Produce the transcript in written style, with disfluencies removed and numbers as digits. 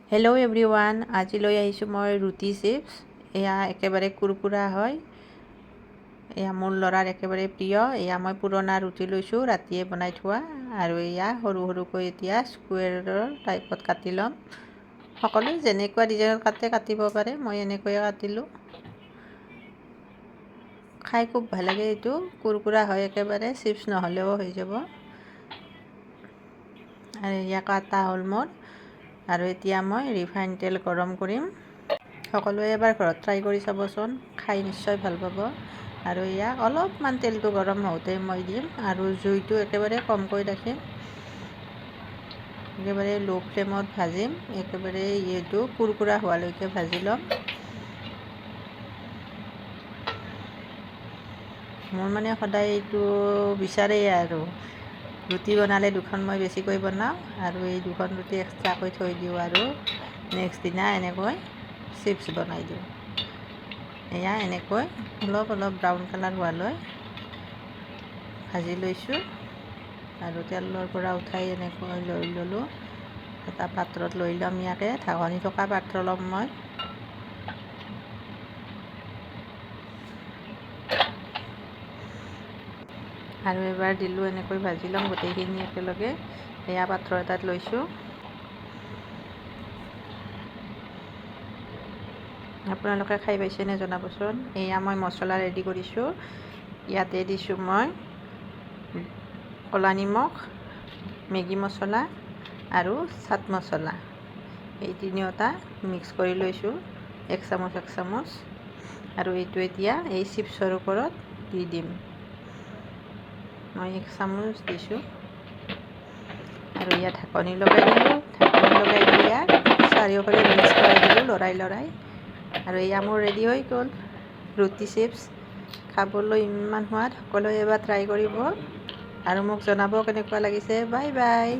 Hello' everyone, আজি লৈ আহিছোঁ মই ৰুটি চিপছ। এয়া একেবাৰে কুৰকুৰা হয়। এয়া মোৰ ল'ৰাৰ একেবাৰে প্ৰিয়। এয়া মই পুৰণা ৰুটি লৈছোঁ, ৰাতিয়ে বনাই থোৱা, আৰু এয়া সৰু সৰুকৈ এতিয়া স্কুৱেৰৰ টাইপত কাটি ল'ম। সকলোৱে যেনেকুৱা ডিজাইনত কাটিব পাৰে, মই এনেকৈয়ে কাটিলোঁ। খাই খুব ভাল লাগে। এইটো কুৰকুৰা হয়, একেবাৰে চিপছ নহ'লেও হৈ যাব। আৰু এয়া কাটা হ'ল মোৰ। আৰু এতিয়া মই ৰিফাইন তেল গৰম কৰিম। সকলোৱে এবাৰ ঘৰত ট্ৰাই কৰি চাবচোন, খাই নিশ্চয় ভাল পাব। আৰু ইয়াক অলপমান তেলটো গৰম হওঁতে মই দিম, আৰু জুইটো একেবাৰে কমকৈ ৰাখিম। একেবাৰে ল' ফ্লেমত ভাজিম, একেবাৰে এইটো কুৰকুৰা হোৱালৈকে ভাজি ল'ম। মোৰ মানে সদায় এইটো বিচাৰেই আৰু ৰুটি বনালে দুখন মই বেছিকৈ বনাওঁ, আৰু এই দুখন ৰুটি এক্সট্ৰাকৈ থৈ দিওঁ, আৰু নেক্সট দিনা এনেকৈ চিপছ বনাই দিওঁ। এয়া এনেকৈ অলপ অলপ ব্ৰাউন কালাৰ হোৱালৈ ভাজি লৈছোঁ, আৰু তেলৰ পৰা উঠাই এনেকৈ লৈ ল'লোঁ। এটা পাত্ৰত লৈ ল'ম, ইয়াকে ঢাকনি থকা পাত্ৰ ল'ম মই। আৰু এবাৰ দিলোঁ, এনেকৈ ভাজি ল'ম গোটেইখিনি একেলগে। এয়া পাত্ৰ এটাত লৈছোঁ। আপোনালোকে খাই পাইছেনে জনাবচোন। এয়া মই মছলা ৰেডি কৰিছোঁ। ইয়াতে দিছোঁ মই ক'লা নিমখ, মেগী মছলা আৰু চাট মছলা। এই তিনিওটা মিক্স কৰি লৈছোঁ, এক চামুচ। আৰু এইটো এতিয়া এই চিপছৰ ওপৰত দি দিম। মই 1 চামুচ দিছোঁ, আৰু ইয়াত ঢাকনি লগাই দিলোঁ। ঢাকনি লগাই দি ইয়াক চাৰিওফালে মিক্স কৰাই দিলোঁ, লৰাই। আৰু এয়া মোৰ ৰেডি হৈ গ'ল ৰুটি চিপছ। খাবলৈ ইমান সোৱাদ। সকলোৱে এবাৰ ট্ৰাই কৰিব আৰু মোক জনাব কেনেকুৱা লাগিছে। Bye bye.